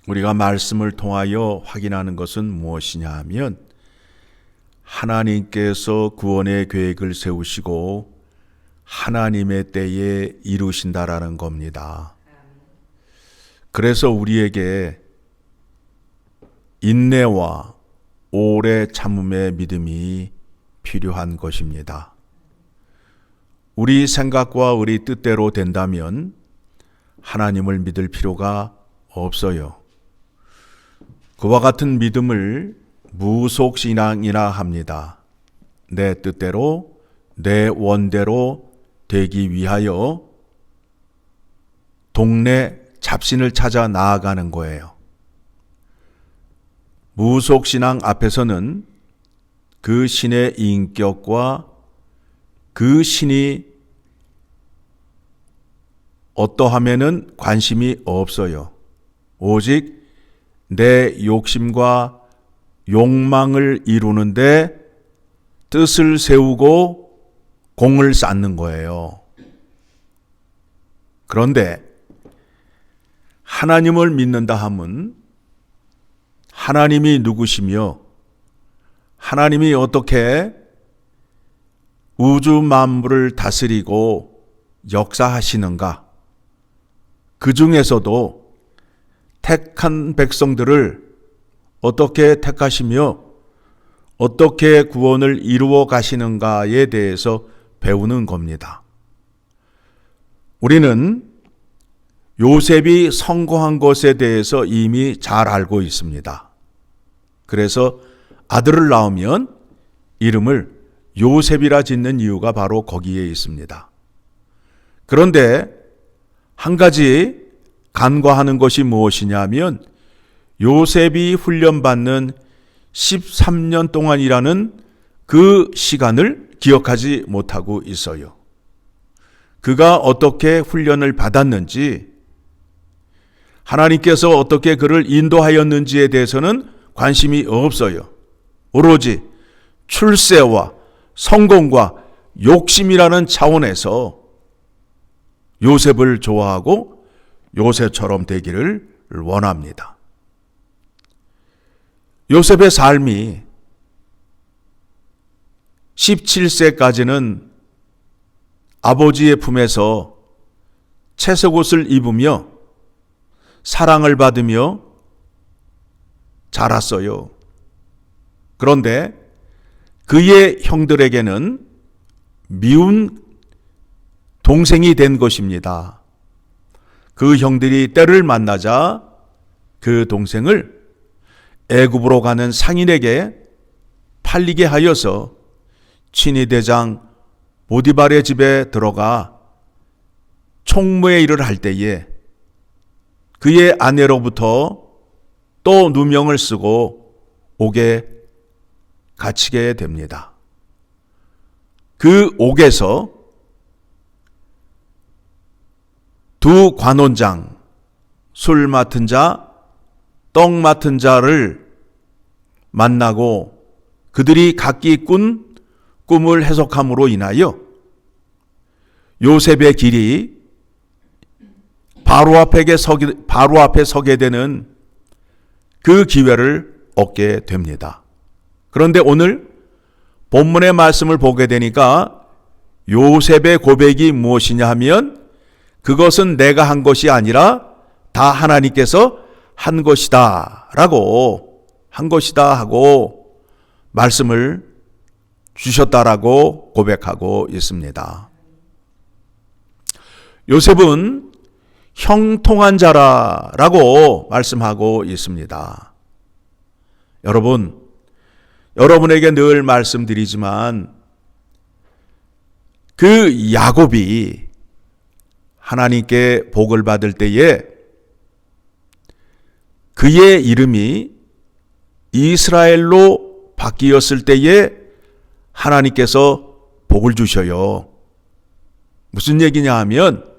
우리가 말씀을 통하여 확인하는 것은 무엇이냐 하면 하나님께서 구원의 계획을 세우시고 하나님의 때에 이루신다라는 겁니다. 그래서 우리에게 인내와 오래 참음의 믿음이 필요한 것입니다. 우리 생각과 우리 뜻대로 된다면 하나님을 믿을 필요가 없어요. 그와 같은 믿음을 무속신앙이라 합니다. 내 뜻대로, 내 원대로 되기 위하여 동네 잡신을 찾아 나아가는 거예요. 무속신앙 앞에서는 그 신의 인격과 그 신이 어떠하면은 관심이 없어요. 오직 내 욕심과 욕망을 이루는데 뜻을 세우고 공을 쌓는 거예요. 그런데 하나님을 믿는다 함은 하나님이 누구시며 하나님이 어떻게 우주 만물을 다스리고 역사하시는가, 그 중에서도 택한 백성들을 어떻게 택하시며 어떻게 구원을 이루어 가시는가에 대해서 배우는 겁니다. 우리는 요셉이 성공한 것에 대해서 이미 잘 알고 있습니다. 그래서 아들을 낳으면 이름을 요셉이라 짓는 이유가 바로 거기에 있습니다. 그런데 한 가지 간과하는 것이 무엇이냐면 요셉이 훈련받는 13년 동안이라는 그 시간을 기억하지 못하고 있어요. 그가 어떻게 훈련을 받았는지, 하나님께서 어떻게 그를 인도하였는지에 대해서는 관심이 없어요. 오로지 출세와 성공과 욕심이라는 차원에서 요셉을 좋아하고 요셉처럼 되기를 원합니다. 요셉의 삶이 17세까지는 아버지의 품에서 채색옷을 입으며 사랑을 받으며 자랐어요. 그런데 그의 형들에게는 미운 동생이 된 것입니다. 그 형들이 때를 만나자 그 동생을 애굽으로 가는 상인에게 팔리게 하여서 친위대장 보디발의 집에 들어가 총무의 일을 할 때에 그의 아내로부터 또 누명을 쓰고 옥에 갇히게 됩니다. 그 옥에서 두 관원장, 술 맡은 자, 떡 맡은 자를 만나고 그들이 각기 꾼 꿈을 해석함으로 인하여 요셉의 길이 바로 앞에 서게 되는 그 기회를 얻게 됩니다. 그런데 오늘 본문의 말씀을 보게 되니까 요셉의 고백이 무엇이냐 하면 그것은 내가 한 것이 아니라 다 하나님께서 한 것이다 하고 말씀을 주셨다라고 고백하고 있습니다. 요셉은 형통한 자라고 말씀하고 있습니다. 여러분에게 늘 말씀드리지만 그 야곱이 하나님께 복을 받을 때에 그의 이름이 이스라엘로 바뀌었을 때에 하나님께서 복을 주셔요. 무슨 얘기냐 하면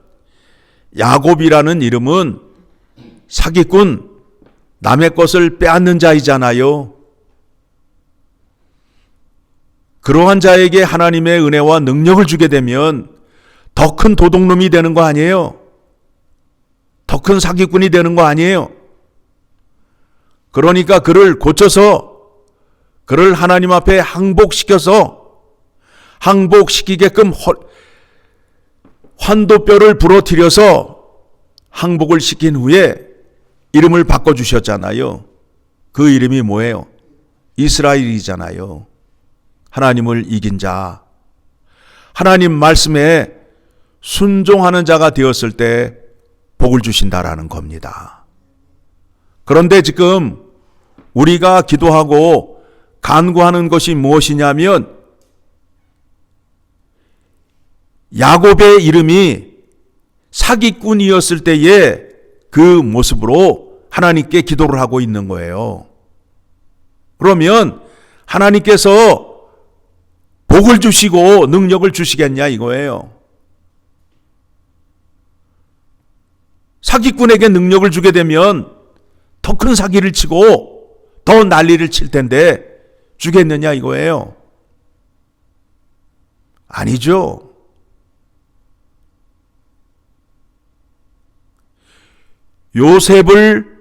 야곱이라는 이름은 사기꾼, 남의 것을 빼앗는 자이잖아요. 그러한 자에게 하나님의 은혜와 능력을 주게 되면 더 큰 도둑놈이 되는 거 아니에요? 더 큰 사기꾼이 되는 거 아니에요? 그러니까 그를 고쳐서 그를 하나님 앞에 항복시키게끔 환도뼈를 부러뜨려서 항복을 시킨 후에 이름을 바꿔주셨잖아요. 그 이름이 뭐예요? 이스라엘이잖아요. 하나님을 이긴 자. 하나님 말씀에 순종하는 자가 되었을 때 복을 주신다라는 겁니다. 그런데 지금 우리가 기도하고 간구하는 것이 무엇이냐면 야곱의 이름이 사기꾼이었을 때의 그 모습으로 하나님께 기도를 하고 있는 거예요. 그러면 하나님께서 복을 주시고 능력을 주시겠냐 이거예요. 사기꾼에게 능력을 주게 되면 더 큰 사기를 치고 더 난리를 칠 텐데 주겠느냐 이거예요. 아니죠. 요셉을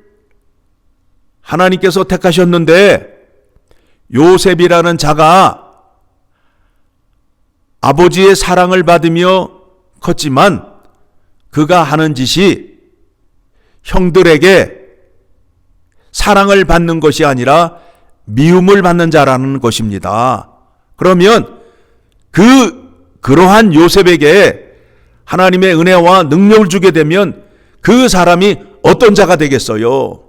하나님께서 택하셨는데 요셉이라는 자가 아버지의 사랑을 받으며 컸지만 그가 하는 짓이 형들에게 사랑을 받는 것이 아니라 미움을 받는 자라는 것입니다. 그러면 그러한 요셉에게 하나님의 은혜와 능력을 주게 되면 그 사람이 어떤 자가 되겠어요?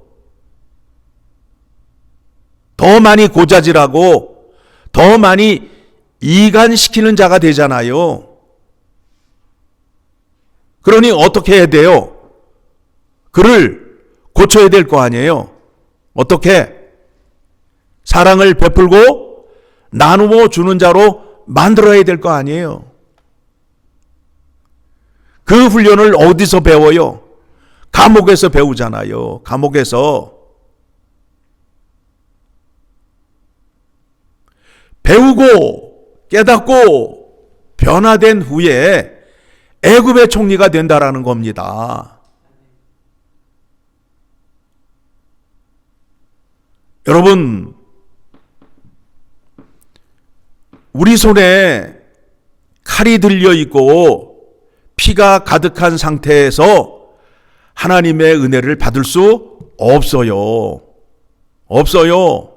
더 많이 고자질하고 더 많이 이간시키는 자가 되잖아요. 그러니 어떻게 해야 돼요? 그를 고쳐야 될 거 아니에요. 어떻게? 사랑을 베풀고 나누어 주는 자로 만들어야 될 거 아니에요. 그 훈련을 어디서 배워요? 감옥에서 배우잖아요. 감옥에서. 배우고 깨닫고 변화된 후에 애굽의 총리가 된다라는 겁니다. 여러분, 우리 손에 칼이 들려 있고 피가 가득한 상태에서 하나님의 은혜를 받을 수 없어요. 없어요.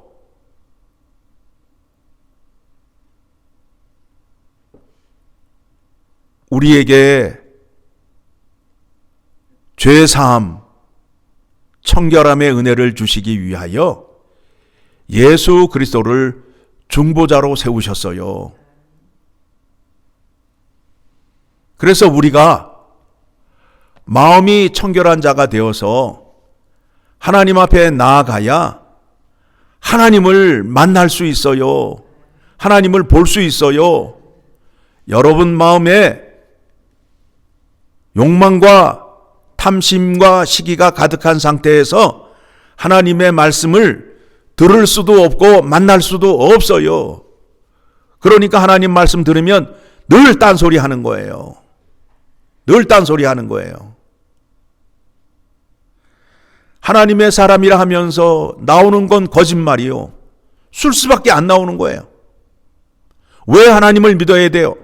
우리에게 죄사함, 청결함의 은혜를 주시기 위하여 예수 그리스도를 중보자로 세우셨어요. 그래서 우리가 마음이 청결한 자가 되어서 하나님 앞에 나아가야 하나님을 만날 수 있어요. 하나님을 볼 수 있어요. 여러분 마음에 욕망과 탐심과 시기가 가득한 상태에서 하나님의 말씀을 들을 수도 없고 만날 수도 없어요. 그러니까 하나님 말씀 들으면 늘 딴소리 하는 거예요. 늘 딴소리 하는 거예요. 하나님의 사람이라 하면서 나오는 건 거짓말이요. 술수밖에 안 나오는 거예요. 왜 하나님을 믿어야 돼요?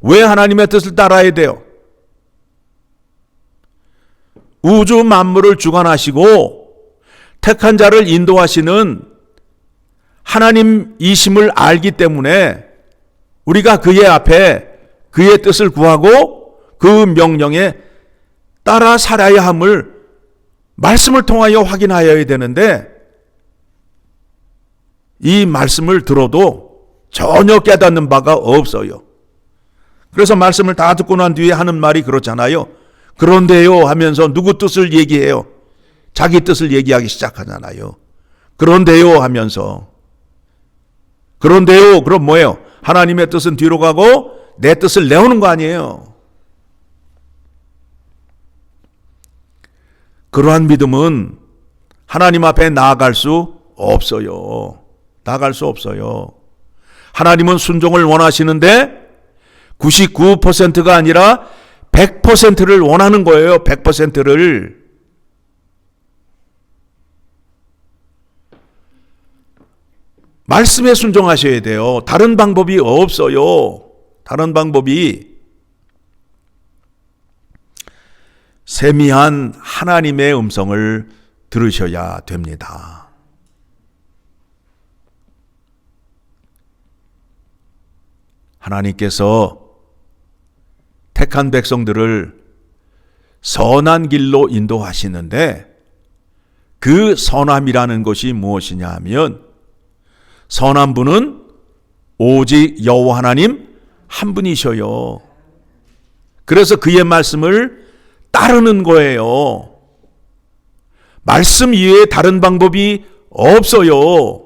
왜 하나님의 뜻을 따라야 돼요? 우주 만물을 주관하시고 택한 자를 인도하시는 하나님이심을 알기 때문에 우리가 그의 앞에 그의 뜻을 구하고 그 명령에 따라 살아야 함을 말씀을 통하여 확인하여야 되는데 이 말씀을 들어도 전혀 깨닫는 바가 없어요. 그래서 말씀을 다 듣고 난 뒤에 하는 말이 그렇잖아요. 그런데요 하면서 누구 뜻을 얘기해요? 자기 뜻을 얘기하기 시작하잖아요. 그런데요 하면서. 그런데요 그럼 뭐예요? 하나님의 뜻은 뒤로 가고 내 뜻을 내오는 거 아니에요. 그러한 믿음은 하나님 앞에 나아갈 수 없어요. 나아갈 수 없어요. 하나님은 순종을 원하시는데 99%가 아니라 100%를 원하는 거예요. 100%를. 말씀에 순종하셔야 돼요. 다른 방법이 없어요. 다른 방법이 세미한 하나님의 음성을 들으셔야 됩니다. 하나님께서 택한 백성들을 선한 길로 인도하시는데 그 선함이라는 것이 무엇이냐 하면 선한 분은 오직 여호와 하나님 한 분이셔요. 그래서 그의 말씀을 따르는 거예요. 말씀 이외에 다른 방법이 없어요.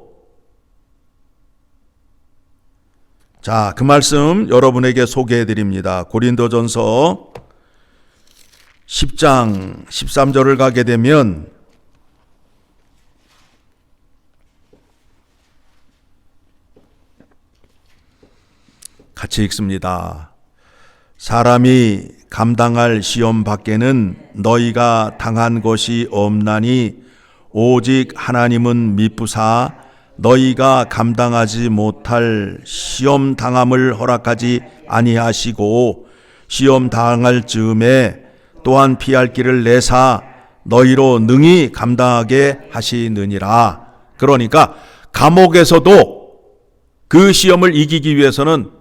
자, 그 말씀 여러분에게 소개해 드립니다. 고린도전서 10장 13절을 가게 되면 같이 읽습니다. 사람이 감당할 시험 밖에는 너희가 당한 것이 없나니 오직 하나님은 미쁘사 너희가 감당하지 못할 시험 당함을 허락하지 아니하시고 시험 당할 즈음에 또한 피할 길을 내사 너희로 능히 감당하게 하시느니라. 그러니까 감옥에서도 그 시험을 이기기 위해서는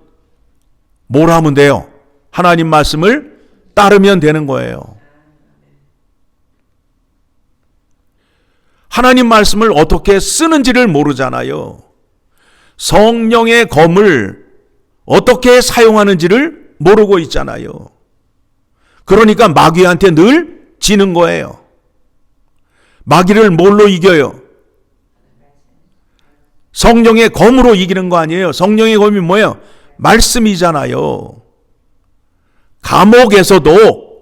뭘 하면 돼요? 하나님 말씀을 따르면 되는 거예요. 하나님 말씀을 어떻게 쓰는지를 모르잖아요. 성령의 검을 어떻게 사용하는지를 모르고 있잖아요. 그러니까 마귀한테 늘 지는 거예요. 마귀를 뭘로 이겨요? 성령의 검으로 이기는 거 아니에요. 성령의 검이 뭐예요? 말씀이잖아요. 감옥에서도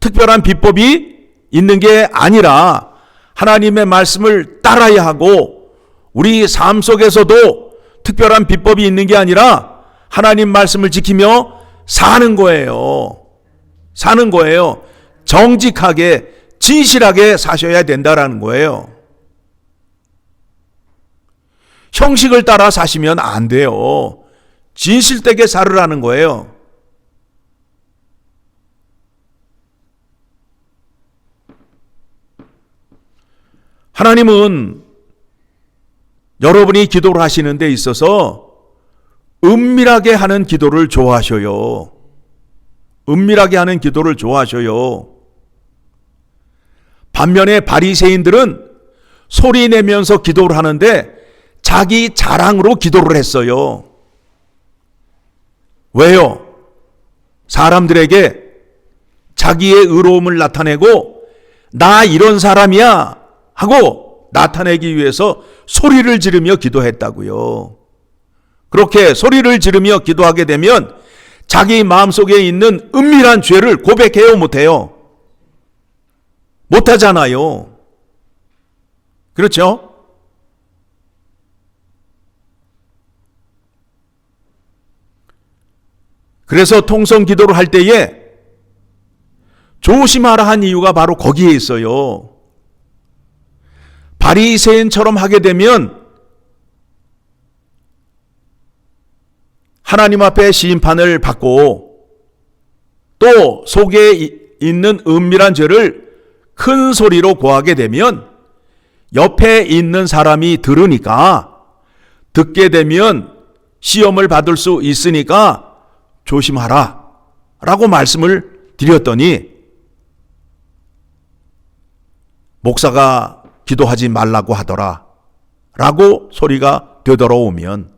특별한 비법이 있는 게 아니라 하나님의 말씀을 따라야 하고 우리 삶 속에서도 특별한 비법이 있는 게 아니라 하나님 말씀을 지키며 사는 거예요. 사는 거예요. 정직하게 진실하게 사셔야 된다라는 거예요. 형식을 따라 사시면 안 돼요. 진실되게 살으라는 거예요. 하나님은 여러분이 기도를 하시는 데 있어서 은밀하게 하는 기도를 좋아하셔요. 은밀하게 하는 기도를 좋아하셔요. 반면에 바리새인들은 소리 내면서 기도를 하는데 자기 자랑으로 기도를 했어요. 왜요? 사람들에게 자기의 의로움을 나타내고 나 이런 사람이야 하고 나타내기 위해서 소리를 지르며 기도했다고요. 그렇게 소리를 지르며 기도하게 되면 자기 마음속에 있는 은밀한 죄를 고백해요, 못해요? 못하잖아요. 그렇죠? 그래서 통성 기도를 할 때에 조심하라 한 이유가 바로 거기에 있어요. 바리새인처럼 하게 되면 하나님 앞에 심판을 받고 또 속에 있는 은밀한 죄를 큰 소리로 고하게 되면 옆에 있는 사람이 들으니까 듣게 되면 시험을 받을 수 있으니까 조심하라 라고 말씀을 드렸더니 목사가 기도하지 말라고 하더라 라고 소리가 되돌아오면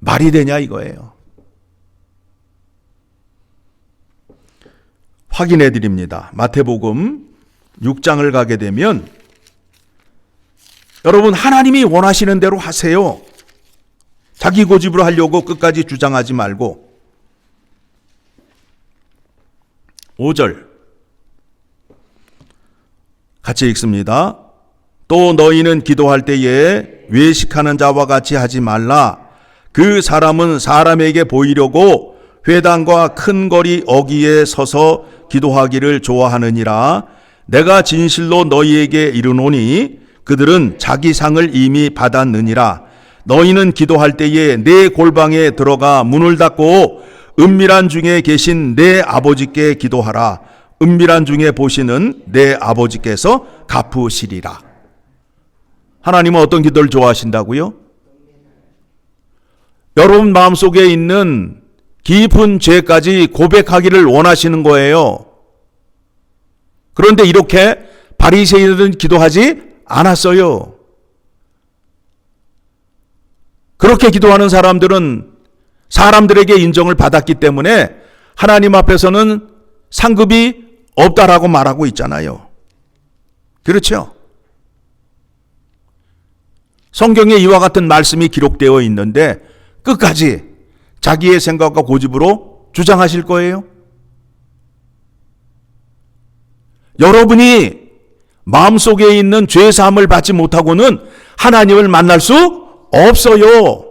말이 되냐 이거예요. 확인해 드립니다. 마태복음 6장을 가게 되면 여러분 하나님이 원하시는 대로 하세요. 자기 고집으로 하려고 끝까지 주장하지 말고 5절 같이 읽습니다. 또 너희는 기도할 때에 외식하는 자와 같이 하지 말라. 그 사람은 사람에게 보이려고 회당과 큰 거리 어귀에 서서 기도하기를 좋아하느니라. 내가 진실로 너희에게 이르노니 그들은 자기 상을 이미 받았느니라. 너희는 기도할 때에 내 골방에 들어가 문을 닫고 은밀한 중에 계신 내 아버지께 기도하라. 은밀한 중에 보시는 내 아버지께서 갚으시리라. 하나님은 어떤 기도를 좋아하신다고요? 여러분 마음속에 있는 깊은 죄까지 고백하기를 원하시는 거예요. 그런데 이렇게 바리새인들은 기도하지 않았어요. 그렇게 기도하는 사람들은 사람들에게 인정을 받았기 때문에 하나님 앞에서는 상급이 없다라고 말하고 있잖아요. 그렇죠? 성경에 이와 같은 말씀이 기록되어 있는데 끝까지 자기의 생각과 고집으로 주장하실 거예요? 여러분이 마음속에 있는 죄 사함을 받지 못하고는 하나님을 만날 수 없어요.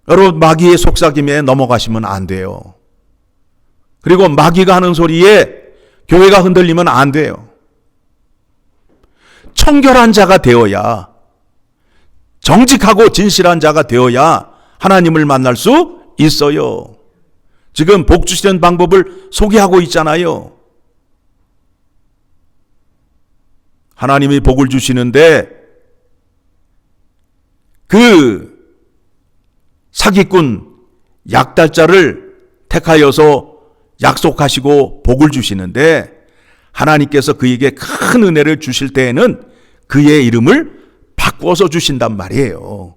여러분 마귀의 속삭임에 넘어가시면 안 돼요. 그리고 마귀가 하는 소리에 교회가 흔들리면 안 돼요. 청결한 자가 되어야, 정직하고 진실한 자가 되어야 하나님을 만날 수 있어요. 지금 복 주시는 방법을 소개하고 있잖아요. 하나님이 복을 주시는데 그 사기꾼 약달자를 택하여서 약속하시고 복을 주시는데 하나님께서 그에게 큰 은혜를 주실 때에는 그의 이름을 바꿔서 주신단 말이에요.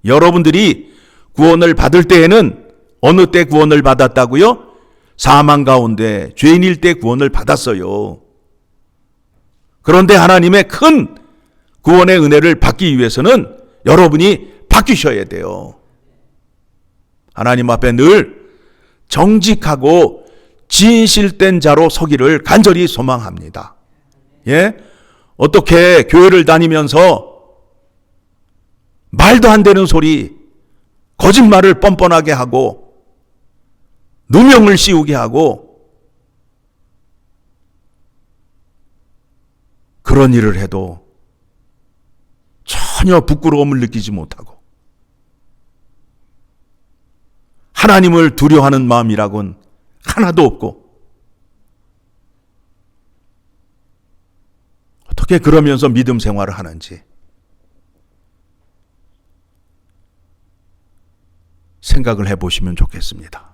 여러분들이 구원을 받을 때에는 어느 때 구원을 받았다고요? 사망 가운데 죄인일 때 구원을 받았어요. 그런데 하나님의 큰 구원의 은혜를 받기 위해서는 여러분이 바뀌셔야 돼요. 하나님 앞에 늘 정직하고 진실된 자로 서기를 간절히 소망합니다. 예? 어떻게 교회를 다니면서 말도 안 되는 소리, 거짓말을 뻔뻔하게 하고 누명을 씌우게 하고 그런 일을 해도 전혀 부끄러움을 느끼지 못하고 하나님을 두려워하는 마음이라고는 하나도 없고 어떻게 그러면서 믿음 생활을 하는지 생각을 해보시면 좋겠습니다.